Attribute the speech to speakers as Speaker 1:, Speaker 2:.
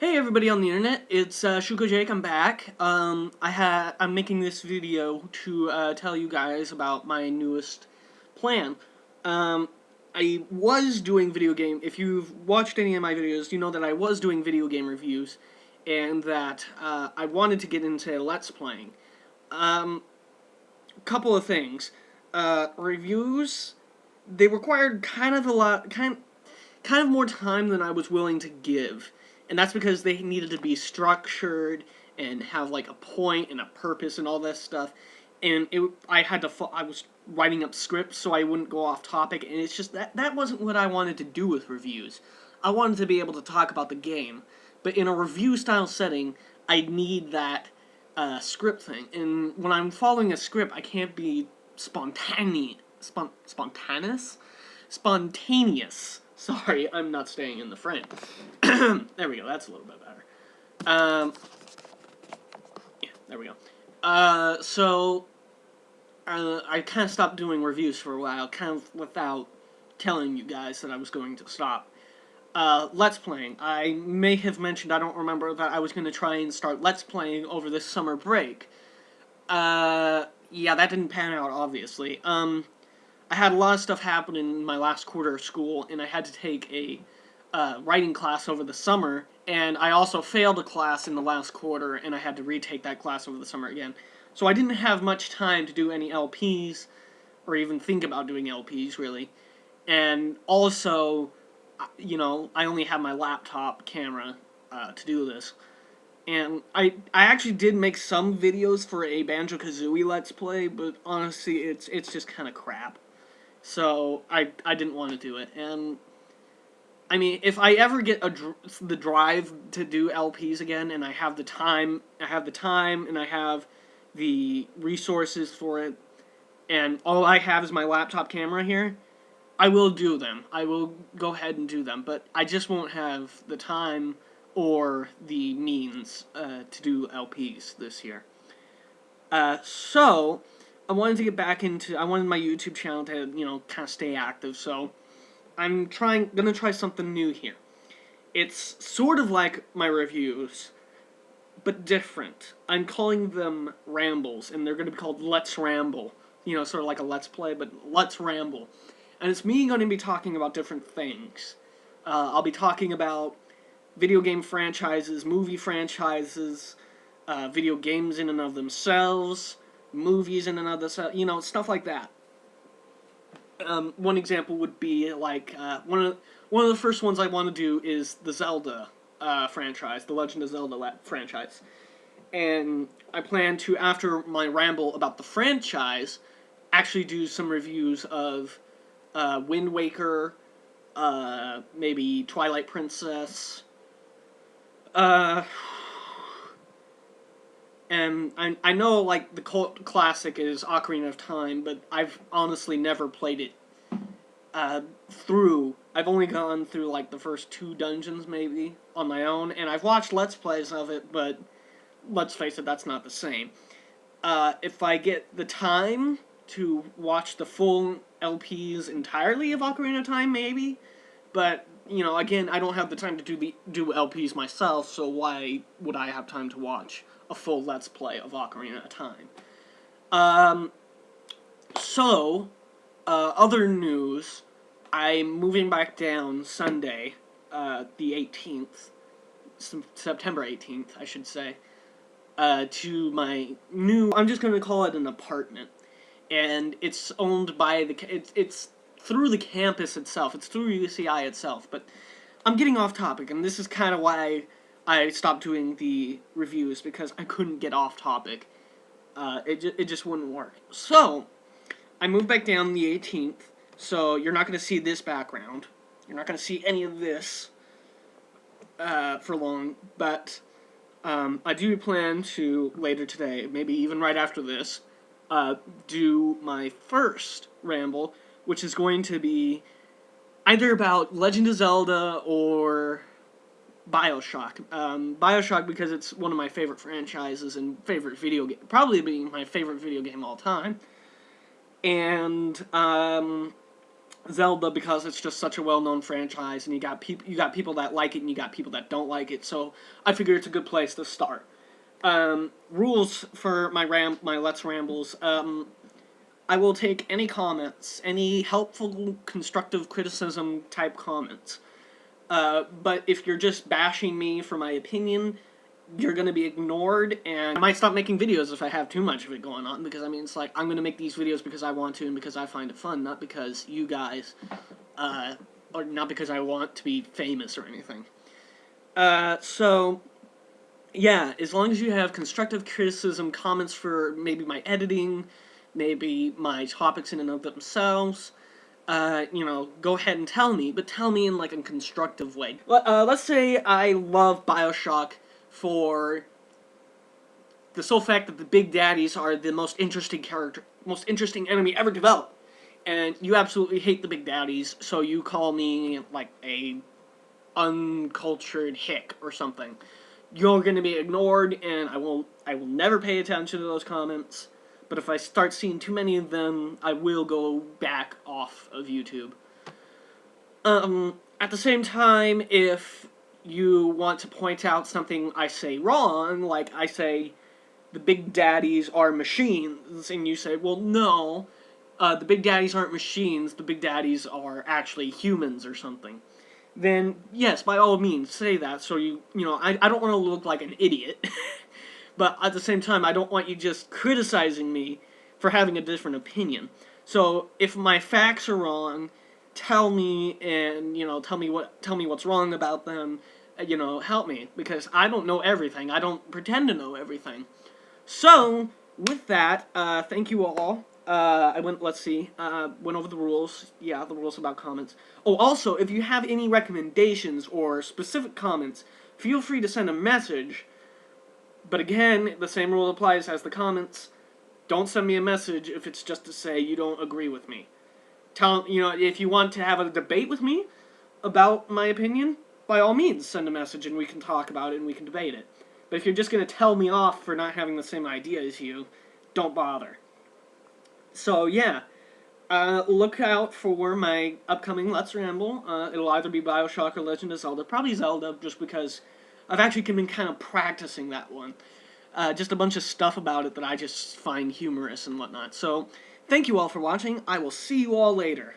Speaker 1: Hey everybody on the internet, it's Shukojake. I'm back. I'm making this video to tell you guys about my newest plan. Um, I was doing video game. If you've watched any of my videos, you know that I was doing video game reviews, and that I wanted to get into Let's Playing. Couple of things. Reviews, they required kind of more time than I was willing to give. And that's because they needed to be structured and have like a point and a purpose and all this stuff. And I was writing up scripts so I wouldn't go off topic, and it's just that wasn't what I wanted to do with reviews. I wanted to be able to talk about the game, but in a review style setting, I need that script thing. And when I'm following a script, I can't be spontaneous. Sorry, I'm not staying in the frame. There we go. That's a little bit better. Yeah, there we go. I kind of stopped doing reviews for a while, kind of without telling you guys that I was going to stop. Let's Playing. I may have mentioned, I don't remember, that I was going to try and start Let's Playing over this summer break. Yeah, that didn't pan out, obviously. I had a lot of stuff happen in my last quarter of school, and I had to take a writing class over the summer, and I also failed a class in the last quarter, and I had to retake that class over the summer again. So I didn't have much time to do any LPs, or even think about doing LPs, really. And also, I only have my laptop camera to do this. And I actually did make some videos for a Banjo-Kazooie Let's Play, but honestly, it's just kind of crap. So I didn't want to do it. And I mean, if I ever get the drive to do LPs again, and I have the time, and I have the resources for it, and all I have is my laptop camera here, I will do them. I will go ahead and do them, but I just won't have the time or the means to do LPs this year. So I wanted to get back into. I wanted my YouTube channel to kind of stay active. So I'm gonna try something new here. It's sort of like my reviews, but different. I'm calling them rambles, and they're gonna be called Let's Ramble. Sort of like a Let's Play, but Let's Ramble. And it's me going to be talking about different things. I'll be talking about video game franchises, movie franchises, video games in and of themselves, movies in and of themselves, stuff like that. One example would be like one of the first ones I want to do is the Zelda franchise, the Legend of Zelda franchise, and I plan to, after my ramble about the franchise, actually do some reviews of Wind Waker, maybe Twilight Princess, and I know, like, the cult classic is Ocarina of Time, but I've honestly never played it through. I've only gone through, like, the first 2 dungeons, maybe, on my own, and I've watched Let's Plays of it, but let's face it, that's not the same. If I get the time to watch the full LPs entirely of Ocarina of Time, maybe, but, again, I don't have the time to do LPs myself, so why would I have time to watch a full Let's Play of Ocarina of Time? Other news, I'm moving back down Sunday, the 18th, September 18th, I should say, to my new, I'm just going to call it an apartment, and it's owned by it's through the campus itself, it's through UCI itself, but I'm getting off topic, and this is kind of why I stopped doing the reviews, because I couldn't get off topic. It just wouldn't work. So, I moved back down the 18th, so you're not going to see this background. You're not going to see any of this for long, but I do plan to, later today, maybe even right after this, do my first ramble, which is going to be either about Legend of Zelda or Bioshock. Bioshock, because it's one of my favorite franchises and favorite video game, probably being my favorite video game of all time. And Zelda because it's just such a well-known franchise, and you got people that like it and you got people that don't like it. So I figure it's a good place to start. Rules for my Let's Rambles. I will take any comments, any helpful, constructive criticism type comments. But if you're just bashing me for my opinion, you're gonna be ignored, and I might stop making videos if I have too much of it going on, because, I mean, it's like, I'm gonna make these videos because I want to and because I find it fun, not because you guys, or not because I want to be famous or anything. So, yeah, as long as you have constructive criticism, comments for maybe my editing, maybe my topics in and of themselves, go ahead and tell me, but tell me in, like, a constructive way. Let's say I love Bioshock for the sole fact that the Big Daddies are the most interesting enemy ever developed. And you absolutely hate the Big Daddies, so you call me, like, a uncultured hick or something. You're gonna be ignored, and I will never pay attention to those comments. But if I start seeing too many of them, I will go back off of YouTube. At the same time, if you want to point out something I say wrong, like I say the Big Daddies are machines, and you say, well, no, the Big Daddies aren't machines, the Big Daddies are actually humans or something, then yes, by all means, say that, so I don't want to look like an idiot, but at the same time, I don't want you just criticizing me for having a different opinion. So, if my facts are wrong, tell me, and, tell me what's wrong about them, help me, because I don't know everything. I don't pretend to know everything. So, with that, thank you all. Went over the rules. Yeah, the rules about comments. Oh, also, if you have any recommendations or specific comments, feel free to send a message. But again, the same rule applies as the comments. Don't send me a message if it's just to say you don't agree with me. If you want to have a debate with me about my opinion, by all means, send a message and we can talk about it and we can debate it. But if you're just going to tell me off for not having the same idea as you, don't bother. So, yeah. Look out for my upcoming Let's Ramble. It'll either be Bioshock or Legend of Zelda. Probably Zelda, just because I've actually been kind of practicing that one. Just a bunch of stuff about it that I just find humorous and whatnot. So, thank you all for watching. I will see you all later.